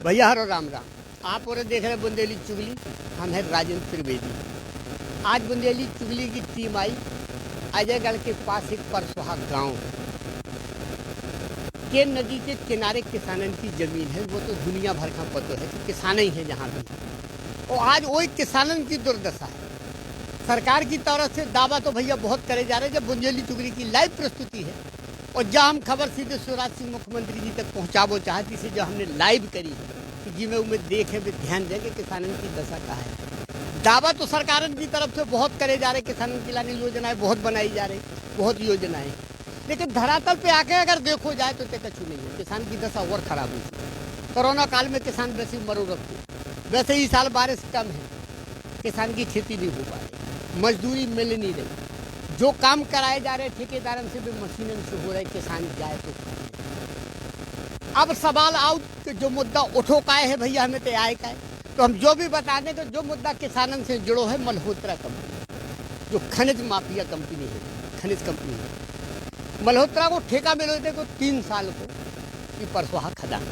भैया हरो राम राम। आप और देख रहे बुंदेली चुगली, हम हैं राजेंद्र त्रिवेदी। आज बुंदेली चुगली की टीम आई अजयगढ़ के पास एक परसोहा गांव है। केन नदी के किनारे किसानन की जमीन है, वो तो दुनिया भर का पता है कि किसान ही है जहाँ भी। और आज वही किसानन की दुर्दशा है। सरकार की तरफ से दावा तो भैया बहुत करे जा रहे हैं। जब बुंदेली चुगली की लाइव प्रस्तुति है और जहाँ हम खबर सीधे शिवराज सिंह मुख्यमंत्री जी तक पहुँचाबो चाहती से जो हमने लाइव करी है कि जी में उम्मीद देखे भी ध्यान देंगे किसानन की दशा कहाँ है। दावा तो सरकार की तरफ से बहुत करे जा रहे, किसानों की लाने योजनाएं बहुत बनाई जा रही, बहुत योजनाएं, लेकिन धरातल पे आके अगर देखो जाए तो कछु नहीं है। किसान की दशा और खराब हुई। कोरोना काल में किसान वैसे मरोरत थे, वैसे ही साल बारिश कम है, किसान की खेती नहीं हो पा रही, मजदूरी मिल नहीं रही, जो काम कराए जा रहे ठेकेदारन से भी मशीनन से हो रहे, किसान जाए तो। अब सवाल आओ कि जो मुद्दा उठो का है भैया, हमें तो आए का है, तो हम जो भी बता दें कि जो मुद्दा किसानन से जुड़ो है मल्होत्रा कंपनी, जो खनिज माफिया कंपनी है, खनिज कंपनी है। मल्होत्रा को ठेका मिले थे को 3 साल को ये परसोहा खदान।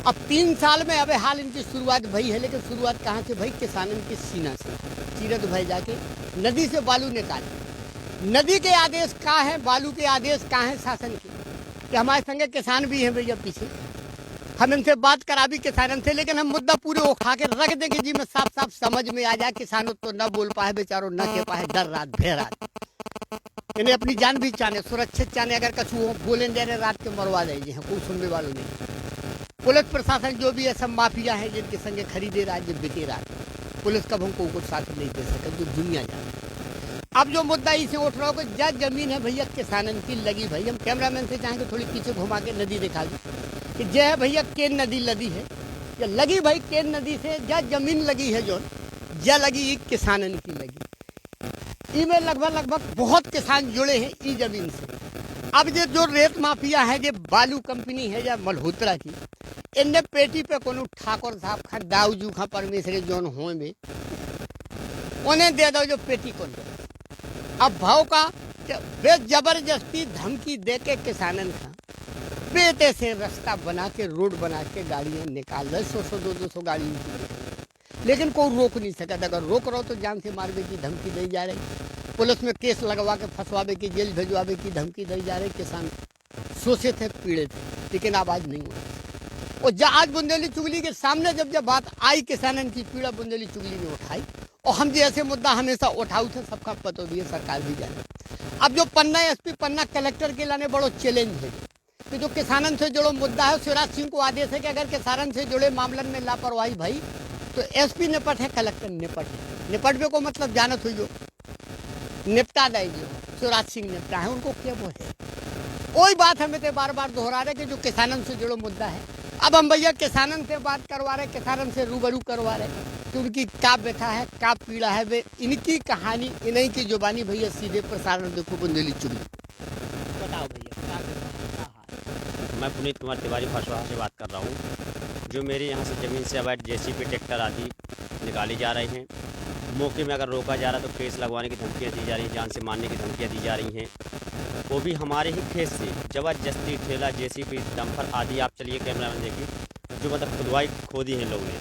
अब 3 साल में अब हाल इनकी शुरुआत भई है, लेकिन शुरुआत कहाँ से भई? किसानन के सीना से चीरत भई जाके नदी से बालू निकाले। नदी के आदेश कहाँ है, बालू के आदेश कहाँ है शासन के? कि हमारे संगे किसान भी हैं भैया पीछे, हम इनसे बात करा भी किसानन से, लेकिन हम मुद्दा पूरे उठा के रख देंगे जी में साफ साफ समझ में आ जाए। किसानों तो न बोल पाए बेचारों, न कह पाए, डर रात भे रात इन्हें अपनी जान भी चाहने, सुरक्षित चाहने, अगर कछु बोलें दे रहे रात के मरवा देंगे, कोई सुनने वालों नहीं। पुलिस प्रशासन जो भी है सब माफिया है जिनके संगे खरीदे राज्य बिके राज्य। पुलिस कब हमको कुछ साथ नहीं दे सके, जो दुनिया जाने। अब जो मुद्दा इसे उठ रहा हो जब जमीन है भैया किसानन की लगी, भाई हम कैमरामैन से चाहेंगे थोड़ी पीछे घुमा के नदी दिखा दें कि जय है भैया केन नदी लगी है, या लगी भाई केन नदी से जब जमीन लगी है, जो जय लगी किसानन की लगी। इनमें लगभग बहुत किसान जुड़े हैं ई जमीन से। अब ये जो रेत माफिया है, जो बालू कंपनी है या मल्होत्रा की, इनने पेटी पे कोनो ठाकुर साहब खा दाऊजू खा परमेश्वरी जोन हो में उन्हें दे दो जो पेटी को दे। अब भाव का वे जबरदस्ती धमकी दे के किसानन का बेटे से रास्ता बना के, रोड बना के गाड़ियां निकाल रहे, 100-200 गाड़ी, लेकिन कोई रोक नहीं सका। अगर रोक रहो तो जान से मारने की धमकी दी जा रही, पुलिस में केस लगवा के फंसवावे की, जेल भिजवावे की धमकी दी जा रही। किसान शोषित थे, पीड़ित थे, लेकिन आवाज नहीं हो रही। और आज बुंदेली चुगली के सामने जब बात आई, किसानन की पीड़ा बुंदेली चुगली ने उठाई, और हम जैसे मुद्दा हमेशा उठाऊ थे, सबका पता भी है, सरकार भी जाने। अब जो पन्ना एसपी, पन्ना कलेक्टर के लाने बड़ो चैलेंज है कि जो किसानन से जुड़ो मुद्दा है, शिवराज सिंह को आदेश है कि अगर किसानन से जुड़े मामलन में लापरवाही भाई तो एसपी निपट है, कलेक्टर निपट है। निपटवे को मतलब जानत हुई जो निपटा देगी, शिवराज सिंह निपटा है, उनको क्या वो है। वही बात हमें तो बार बार दोहरा रहे कि जो किसानन से जुड़ो मुद्दा है। अब हम भैया किसानन से बात करवा रहे, किसानन से रूबरू करवा रहे कि उनकी क्या व्यथा है, क्या पीड़ा है, वे इनकी कहानी, इन्हीं की जुबानी भैया सीधे प्रसारण देखो बुंदेली चुगली। बताओ भैया क्या। मैं पुनीत कुमार तिवारी परसोहा से बात कर रहा हूँ। जो मेरे यहाँ से ज़मीन से अवैध जेसीबी ट्रैक्टर आदि निकाली जा रही हैं, मौके में अगर रोका जा रहा तो केस लगवाने की धमकियाँ दी जा रही हैं, जान से मारने की धमकियाँ दी जा रही हैं, वो भी हमारे ही खेत से। जबरदस्ती ठेला, जेसीबी, डंपर आदि, आप चलिए कैमरामैन देखिए, जो मतलब खुदवाई खोदी है लोग ने,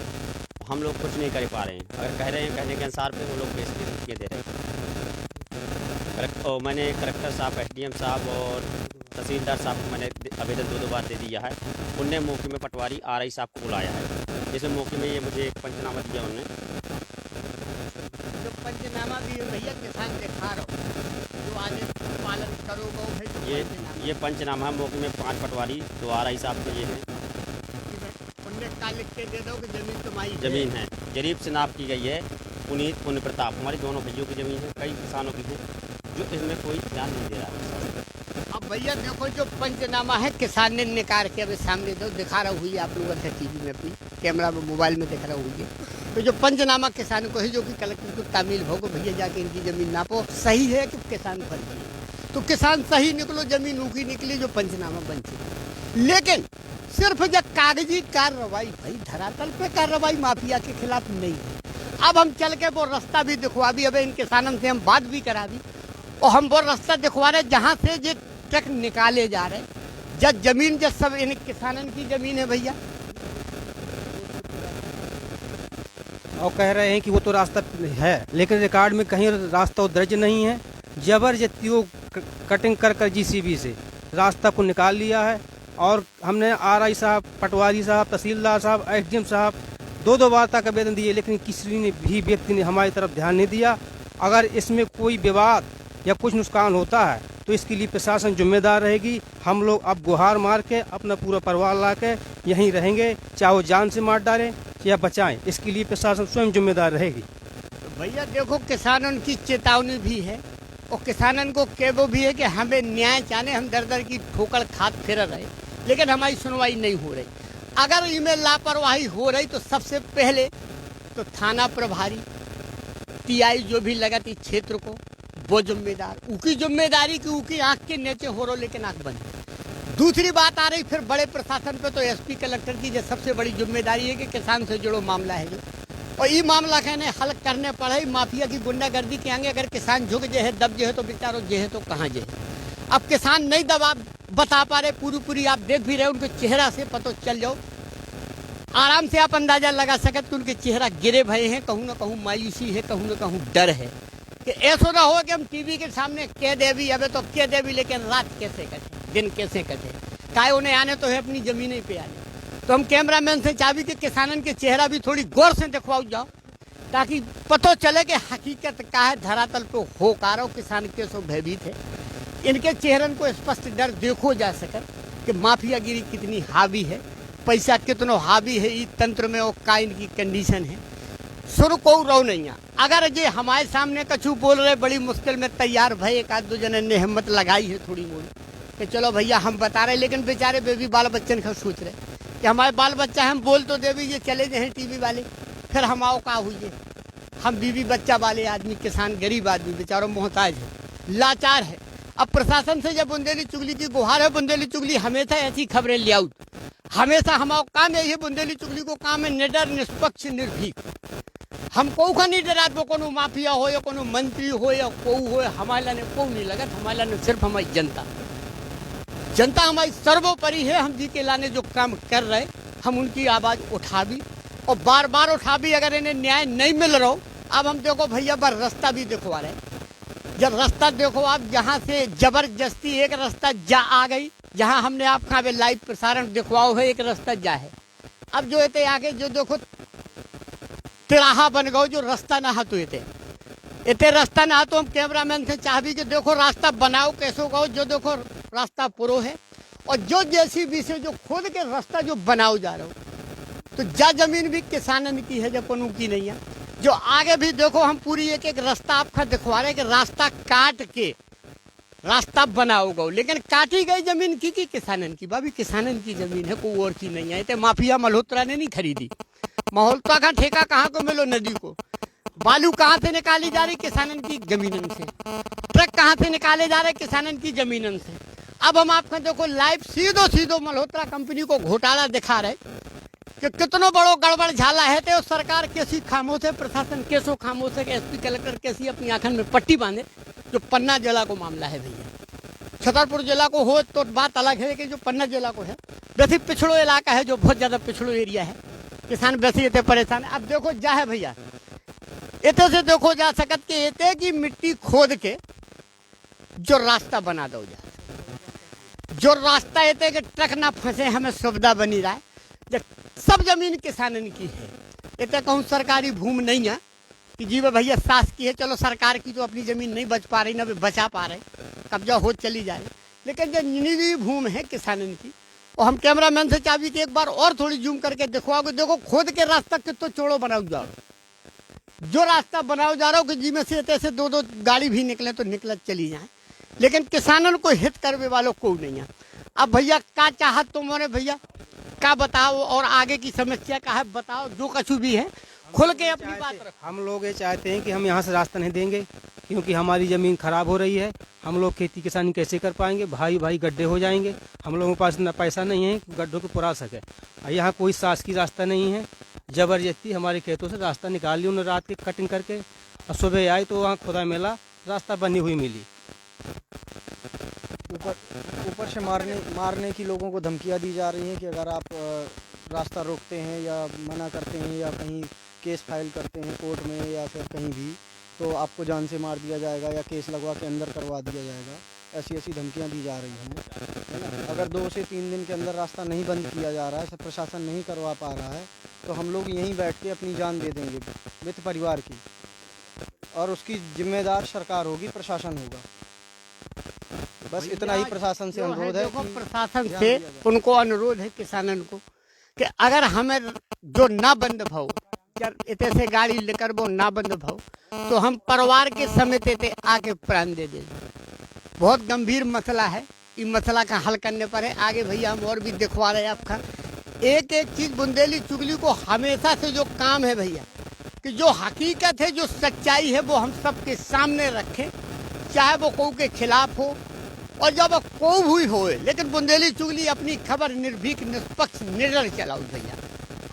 हम लोग कुछ नहीं कर पा रहे हैं। अगर कह रहे हैं, कहने के अनुसार पे वो लोग केस की धमकियाँ दे रहे हैं। और मैंने कलेक्टर साहब, एसडीएम साहब और तहसीलदार साहब को मैंने आवेदन 2 बार दे दिया है। उनने मौके में पटवारी आरआई साहब को बुलाया है, जिसमें मौके में ये मुझे एक पंचनामा दिया उन्होंने। जो पंचनामा भी भैया किसान दिखा रहा हूँ, जो आदेश पालन करोगे ये पंचनामा है। मौके में 5 पटवारी, 2 आरआई साहब के ये हैं। उनने काल लिख के दे दो कि जमीन तुम्हारी जमीन है, जरीब से नाप की गई है। पुनीत, पुण्य प्रताप, हमारे दोनों भैयों की ज़मीन है, कई किसानों की है, जो इसमें कोई ध्यान नहीं दे रहा है। अब भैया देखो जो पंचनामा है किसान ने निकाल के अभी सामने दो दिखा रहा हुई, आप लोगों से टीवी में, अपनी कैमरा में, मोबाइल में दिख रहा हुई है। तो जो पंचनामा किसान को है, जो कि कलेक्टर को तामील भोगो भैया जाके इनकी जमीन नापो, सही है कि किसान फर्जी है, तो किसान सही निकलो, जमीन ऊँकी निकली, जो पंचनामा बन चुकी। लेकिन सिर्फ जब कागजी कार्रवाई भाई, धरातल पे कार्रवाई माफिया के खिलाफ नहीं है। अब हम चल के वो रास्ता भी दिखवा भी, अब इन किसानों से हम बात भी करा दी, और हम वो रास्ता दिखवा रहे जहाँ से ये ट्रक निकाले जा रहे, जब जमीन जब सब इन किसानन की जमीन है भैया, और कह रहे हैं कि वो तो रास्ता है, लेकिन रिकॉर्ड में कहीं रास्ता दर्ज नहीं है। जबरदस्ती वो कटिंग कर जीसीबी से रास्ता को निकाल लिया है। और हमने आरआई साहब, पटवारी साहब, तहसीलदार साहब, एसडीएम साहब दो बार तक आवेदन दिए, लेकिन किसी ने भी व्यक्ति ने हमारी तरफ ध्यान नहीं दिया। अगर इसमें कोई विवाद या कुछ नुकसान होता है तो इसके लिए प्रशासन जिम्मेदार रहेगी। हम लोग अब गुहार मार के अपना पूरा परिवार ला के यहीं रहेंगे, चाहे वो जान से मार डालें या बचाएं, इसके लिए प्रशासन स्वयं जिम्मेदार रहेगी। तो भैया देखो, किसानों की चेतावनी भी है और किसानों को कहबो भी है कि हमें न्याय चाहे, हम दर दर की ठोकर खाद फिर रहे, लेकिन हमारी सुनवाई नहीं हो रही। अगर इनमें लापरवाही हो रही तो सबसे पहले तो थाना प्रभारी, टीआई जो भी लगा थी क्षेत्र को, वो जिम्मेदार, उनकी जिम्मेदारी की उनकी आंख के नीचे हो रहा, लेकिन आंख बंद। दूसरी बात आ रही फिर बड़े प्रशासन पे, तो एसपी कलेक्टर की जो सबसे बड़ी जिम्मेदारी है कि किसान से जुड़ो मामला है जो, और ये मामला कहने हल करने पड़े। माफिया की गुंडागर्दी के आगे अगर किसान झुक जे है, दब जे है, तो बेचारो जे है तो कहाँ जे है। अब किसान नहीं दबा बता पा रहे पूरी, आप देख भी रहे, उनके चेहरा से पता चल जाओ, आराम से आप अंदाजा लगा सकते कि उनके चेहरा गिरे भये हैं, कहूँ ना कहूँ मायूसी है, कहूँ ना कहूँ डर है कि ऐसा ना हो कि हम टीवी के सामने कह देवी, अबे तो कह देवी, लेकिन रात कैसे कटे, दिन कैसे कटे, काहे उन्हें आने तो है अपनी जमीन पे आने। तो हम कैमरामैन से चाहवी कि किसानन के चेहरा भी थोड़ी गौर से दिखवाओ जाओ, ताकि पता चले कि हकीकत का है, धरातल पे हो कारो किसान के सो भयभीत है। इनके चेहरन को स्पष्ट डर देखो जा सके कि माफियागिरी कितनी हावी है, पैसा कितना हावी है, इस तंत्र में और का इनकी कंडीशन है। सुर को रो नहीं है। अगर ये हमारे सामने कछु बोल रहे, बड़ी मुश्किल में तैयार भय, एक आध दो जने ने हिम्मत लगाई है थोड़ी मोड़ी कि चलो भैया हम बता रहे, लेकिन बेचारे बेबी बाल बच्चन का सोच रहे कि हमारे बाल बच्चा हम बोल तो देवी, ये चले जाए टीवी वाले, फिर हम आओ का हुई। हम बीवी बच्चा वाले आदमी, किसान गरीब आदमी बेचारों मोहताज है, लाचार है। अब प्रशासन से जब बुंदेली चुगली की गुहार है, बुंदेली चुगली हमेशा ऐसी खबरें ले आउट, हमेशा हमारा काम यही है, बुंदेली चुगली को काम है निडर, निष्पक्ष, निर्भीक। हम को का नहीं डरात, वो कोनो माफिया हो या कोनो मंत्री हो या कोई हो, हमारा ने को नहीं लगत, हमारा ने सिर्फ हमारी जनता हमारी सर्वोपरि है। हम जी के लाने जो काम कर रहे, हम उनकी आवाज़ उठावी और बार बार उठावी। अगर इन्हें न्याय नहीं मिल रहा हो, अब हम देखो भैया बार रास्ता भी दिखवा रहे, जब रास्ता देखो आप, जहाँ से जबरदस्ती एक रास्ता जा आ गई, जहाँ हमने आपका लाइव प्रसारण दिखवाओ है, एक रास्ता जा है। अब जो इतने आगे जो देखो तिराहा बन गो, जो रास्ता ना तो इतने रास्ता ना, तो हम कैमरामैन से चाहवी कि देखो रास्ता बनाओ कैसे गो, जो देखो रास्ता पुरो है, और जो जेसीबी से जो खोद के रास्ता जो बनाओ जा रहे हो, तो जा जमीन भी किसानन की है, जब कोनो की नहीं है। जो आगे भी देखो हम पूरी एक एक रास्ता आपका दिखवा रहे कि रास्ता काट के रास्ता बनाओगे, लेकिन काटी गई जमीन की किसानन की, भाभी किसानन की जमीन है, कोई और की नहीं है। तो माफिया मल्होत्रा ने नहीं खरीदी, मल्होत्रा का ठेका कहाँ को मिलो, नदी को बालू कहाँ से निकाली जा रही, किसानन की जमीनन से, ट्रक कहाँ से निकाले जा रहे, किसानन की जमीनन से। अब हम आपका देखो लाइव सीधो मल्होत्रा कंपनी को घोटाला दिखा रहे कि कितनो बड़ो गड़बड़ झाला है, तो सरकार कैसी खामोश है, प्रशासन कैसो खामोश है, एसपी कलेक्टर कैसी अपनी आंखन में पट्टी बांधे। जो पन्ना जिला को मामला है भैया, छतरपुर जिला को हो तो बात अलग है, कि जो पन्ना जिला को है वैसे पिछड़ो इलाका है, जो बहुत ज़्यादा पिछड़ो एरिया है, किसान वैसे इतने परेशान है। अब देखो जा है भैया, इतने से देखो जा सकत कि इतने की मिट्टी खोद के जो रास्ता बना दो जा, जो रास्ता इतने के ट्रक ना फंसे, हमें सुविधा बनी रहा है। जब सब जमीन किसानन की है, इतने कहूँ सरकारी भूमि नहीं है कि जी वे भैया सास की है, चलो सरकार की तो अपनी जमीन नहीं बच पा रही, ना वे बचा पा रहे, कब्जा हो चली जा रही, लेकिन जो निजी भूमि है किसानन की, और हम कैमरामैन से चाहवी कि एक बार और थोड़ी जूम करके दिखवाओगे, देखो खोद के रास्ता कितना चौड़ो बनाओ जा रहा, जो रास्ता बनाओ जा रहा हो कि जी में से ऐसे दो गाड़ी भी निकले तो निकलत चली जाए, लेकिन किसानों को हित करने वालों को नहीं है। अब भैया का चाहत तुम्हारे भैया का बताओ, और आगे की समस्या का है बताओ, जो कछु भी है खुल के अपनी बात रखो। हम लोग ये चाहते हैं कि हम यहाँ से रास्ता नहीं देंगे, क्योंकि हमारी ज़मीन खराब हो रही है। हम लोग खेती किसानी कैसे कर पाएंगे, भाई गड्ढे हो जाएंगे, हम लोगों के पास इतना पैसा नहीं है कि गड्ढों को पुरा सके। यहाँ कोई शासकीय रास्ता नहीं है, जबरदस्ती हमारे खेतों से रास्ता निकाल लिया उन्होंने रात की कटिंग करके, और सुबह आई तो वहाँ खुदा मिला रास्ता बनी हुई मिली। ऊपर से मारने की लोगों को धमकियां दी जा रही हैं कि अगर आप रास्ता रोकते हैं या मना करते हैं या कहीं केस फाइल करते हैं कोर्ट में या फिर कहीं भी, तो आपको जान से मार दिया जाएगा या केस लगवा के अंदर करवा दिया जाएगा। ऐसी ऐसी धमकियां दी जा रही हैं, है ना। अगर 2 से 3 दिन के अंदर रास्ता नहीं बंद किया जा रहा है, सब प्रशासन नहीं करवा पा रहा है, तो हम लोग यहीं बैठ के अपनी जान दे देंगे वित्त परिवार की, और उसकी जिम्मेदार सरकार होगी, प्रशासन होगा। बस इतना ही प्रशासन से अनुरोध है देखो कि प्रशासन ध्यान से दिया जाए। उनको अनुरोध है किसानन को कि अगर हमें जो ना बंद भाव इतने से गाड़ी लेकर वो ना बंद भाव, तो हम परिवार के समेत इतने आके प्राण दे देंगे। बहुत गंभीर मसला है, इस मसला का हल करने पर है। आगे भैया हम और भी दिखवा रहे हैं आपका एक एक चीज। बुंदेली चुगली को हमेशा से जो काम है भैया, कि जो हकीकत है, जो सच्चाई है, वो हम सबके सामने रखें, चाहे वो कोई के खिलाफ हो और जब कोई भी हो, लेकिन बुंदेली चुगली अपनी खबर निर्भीक, निष्पक्ष, निर्णय चलाओ भैया।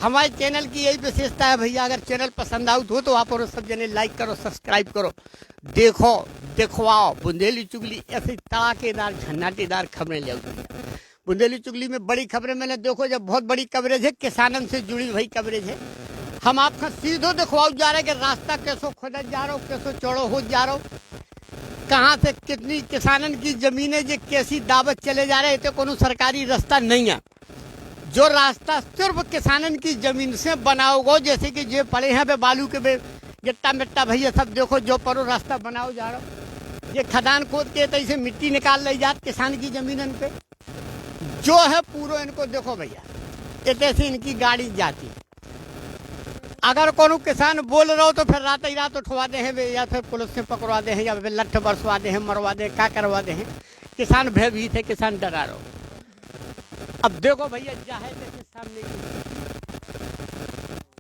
हमारे चैनल की यही विशेषता है भैया। अगर चैनल पसंद आउट हो तो आप और सब जने लाइक करो, सब्सक्राइब करो, देखो, दिखवाओ। बुंदेली चुगली ऐसी तड़ाकेदार, झन्नाटेदार खबरें ले बुंदेली चुगली में बड़ी खबरें मैंने देखो, जब बहुत बड़ी कवरेज है, किसानन से जुड़ी हुई कवरेज है। हम आपका सीधो दिखवाओ जा रहे हैं कि रास्ता कैसो खोदा जा रहा हो, कैसो चौड़ो हो जा रहा हो, कहाँ से कितनी किसानन की जमीनें जो कैसी दावत चले जा रहे हैं। तो कोनो सरकारी रास्ता नहीं है। जो रास्ता सिर्फ किसानन की जमीन से बनाओ गो, जैसे कि जो पड़े हैं बे बालू के बे गिट्टा मिट्टा भैया सब देखो, जो परो रास्ता बनाओ जा रहा हो। ये खदान खोद के तो इसे मिट्टी निकाल ली जात किसान की जमीनन पे, जो है पूरा इनको देखो भैया, इतने से इनकी गाड़ी जाती। अगर कोनो किसान बोल रहा हो तो फिर रात ही रात उठवा दे हैं, या फिर पुलिस से पकड़वा दे हैं, या फिर लठ बरसवा दे हैं, मरवा दे, क्या करवा दे हैं। किसान भयभीत है, किसान डरा रहा हो। अब देखो भैया, जाहे के सामने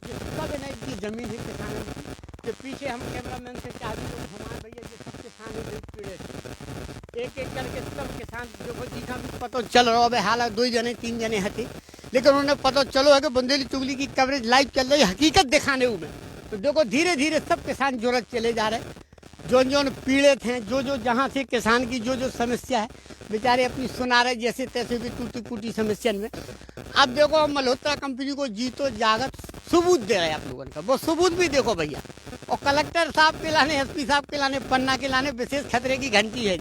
ये सब की जमीन है किसानों की। जो पीछे हम कैमरामैन से चाहते तो हमारे भैया ये सब किसान है पीड़ित, एक एक करके सब किसान देखो जीका भी पता चल रहा है। हालांकि 2 जने 3 जने हथे, लेकिन उन्हें पता चलो है कि बुंदेली चुगली की कवरेज लाइव चल रही है, हकीकत दिखाने में। तो देखो धीरे धीरे सब किसान जुड़त चले जा रहे हैं। जो पीड़ित हैं, जो जहाँ से किसान की जो समस्या है, बेचारे अपनी सुना रहे जैसे तैसे भी टूटी फूटी समस्या में। अब देखो हम मल्होत्रा कंपनी को जीतो जागत सबूत दे रहे हैं आप लोगों का, वो सबूत भी देखो भैया। और कलेक्टर साहब के लाने, एसपी साहब के लाने, पन्ना के लाने विशेष खतरे की घंटी है।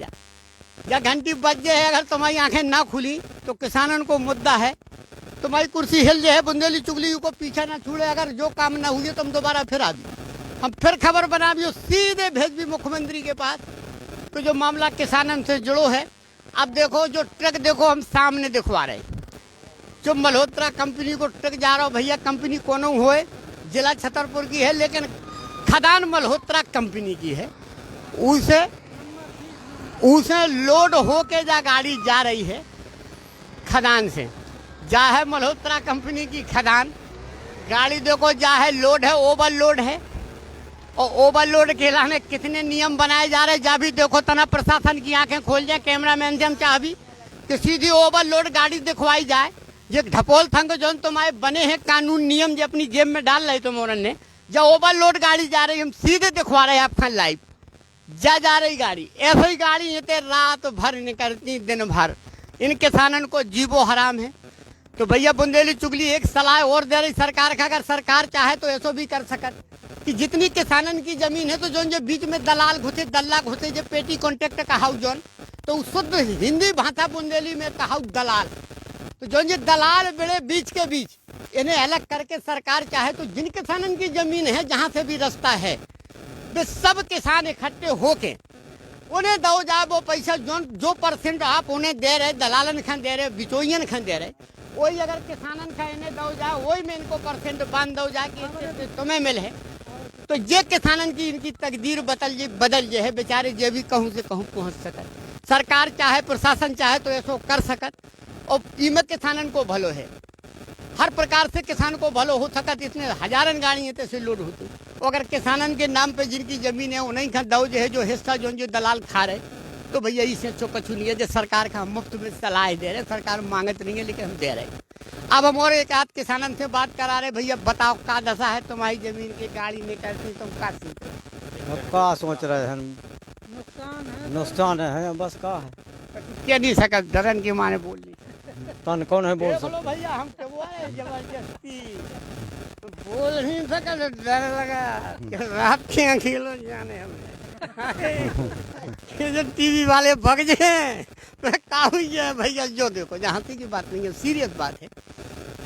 जा घंटी बज जाए, अगर तुम्हारी आंखें ना खुली तो किसानों को मुद्दा है, तुम्हारी कुर्सी हिल जाए। बुंदेली चुगली को पीछा ना छोड़े, अगर जो काम ना हुई तुम दोबारा फिर आ भी, हम फिर खबर बना भी सीधे भेज भी मुख्यमंत्री के पास। तो जो मामला किसानन से जुड़ो है, अब देखो जो ट्रक देखो हम सामने दिखवा रहे हैं, जो मल्होत्रा कंपनी को ट्रक जा रहा हो भैया। कंपनी कोनो होए, जिला छतरपुर की है, लेकिन खदान मल्होत्रा कंपनी की है। उसे लोड होके जा गाड़ी जा रही है खदान से, जा है मल्होत्रा कंपनी की खदान। गाड़ी देखो जा है लोड है, ओवरलोड है। और ओवरलोड के लाने कितने नियम बनाए जा रहे हैं, जा भी देखो तना प्रशासन की आंखें खोल जाए। कैमरामैन से हम चाह भी कि सीधी ओवरलोड गाड़ी दिखवाई जाए। ये ढपोल थंग जो तुम्हारे बने हैं कानून नियम, जो अपनी जेब में डाल रहे तुम औरन ने, जब ओवरलोड गाड़ी जा रही, हम सीधे दिखवा रहे हैं आपका लाइव। जा रही गाड़ी, ऐसे ही गाड़ी ये रात भर निकलती, दिन भर। इन किसानों को जीवो हराम है। तो भैया बुंदेली चुगली एक सलाह और दे रही सरकार का, अगर सरकार चाहे तो ऐसा भी कर सकत कि जितनी किसानन की जमीन है, तो जो बीच में दलाल घुसे, दल्ला घुसे, जो पेटी कॉन्ट्रैक्ट कहाऊ जोन, तो शुद्ध हिंदी भाषा बुंदेली में कहाऊ दलाल। तो जो ये दलाल बड़े बीच के बीच, इन्हें अलग करके सरकार चाहे तो जिन किसानन की जमीन है, जहाँ से भी रास्ता है, वे सब किसान इकट्ठे होके उन्हें दो जाए वो पैसा, जो परसेंट आप उन्हें दे रहे, दलालन खान दे रहे, बिचौलियन खान दे रहे, वही अगर किसानन का इन्हें दो जाए, वही में इनको परसेंट बांध दो जाए कि तुम्हें मिले। तो ये किसानन की इनकी तकदीर बदल जे है, बेचारे जे भी कहूँ से कहूँ पहुँच सकत। सरकार चाहे, प्रशासन चाहे तो ऐसा कर सकत। और कीमत किसानन को भलो है, हर प्रकार से किसान को भलो हो सकत। इतने हजारन गाड़ी से लोड होती, अगर किसानन के नाम पे जिनकी जमीन है उन्हीं का दो जो है, जो हिस्सा जो दलाल खा रहे, तो भैया इससे कछु नहीं है। जो सरकार का मुफ्त में सलाह दे रहे, सरकार मांगत नहीं है, लेकिन हम दे रहे। अब हम और एक आध किसानन से बात करा रहे, भैया बताओ क्या दशा है तुम्हारी जमीन की, गाड़ी निकलती तुम क्या सोच रहे हैं? नुकसान है, बस का है, क्या नहीं सकत, डरन के माने बोल नहीं। तन कौन है बोल भैया हम जबरदस्ती बोल नहीं सका तो डर लगा कि रात के अकेलो जाने हमें कि जब टीवी वाले भग जाए तो का हुई है भैया। जो देखो जहाँ तक की बात नहीं है, सीरियस बात है।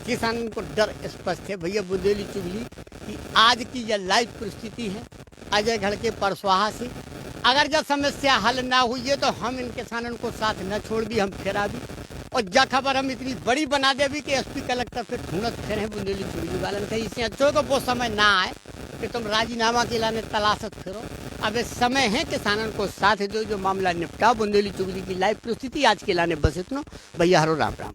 किसान को डर स्पष्ट है भैया। बुंदेली चुगली की आज की यह लाइव परिस्थिति है अजय गढ़ के परसवाहा से। अगर जब समस्या हल ना हुई है तो हम इन किसानों को साथ न छोड़ भी, हम फिरा भी, और जा खबर हम इतनी बड़ी बना दे भी कि एसपी कलेक्टर फिर ढूंढत फिर है बुंदेली चुगली वाले कहीं इससे अच्छो को वो समय ना आए कि तुम राजीनामा के लाने तलाशत फिरो। अब इस समय है किसानों को साथ दो, जो मामला निपटाओ। बुंदेली चुगली की लाइव परिस्थिति आज के लाने बस इतना। भैया हरो राम राम।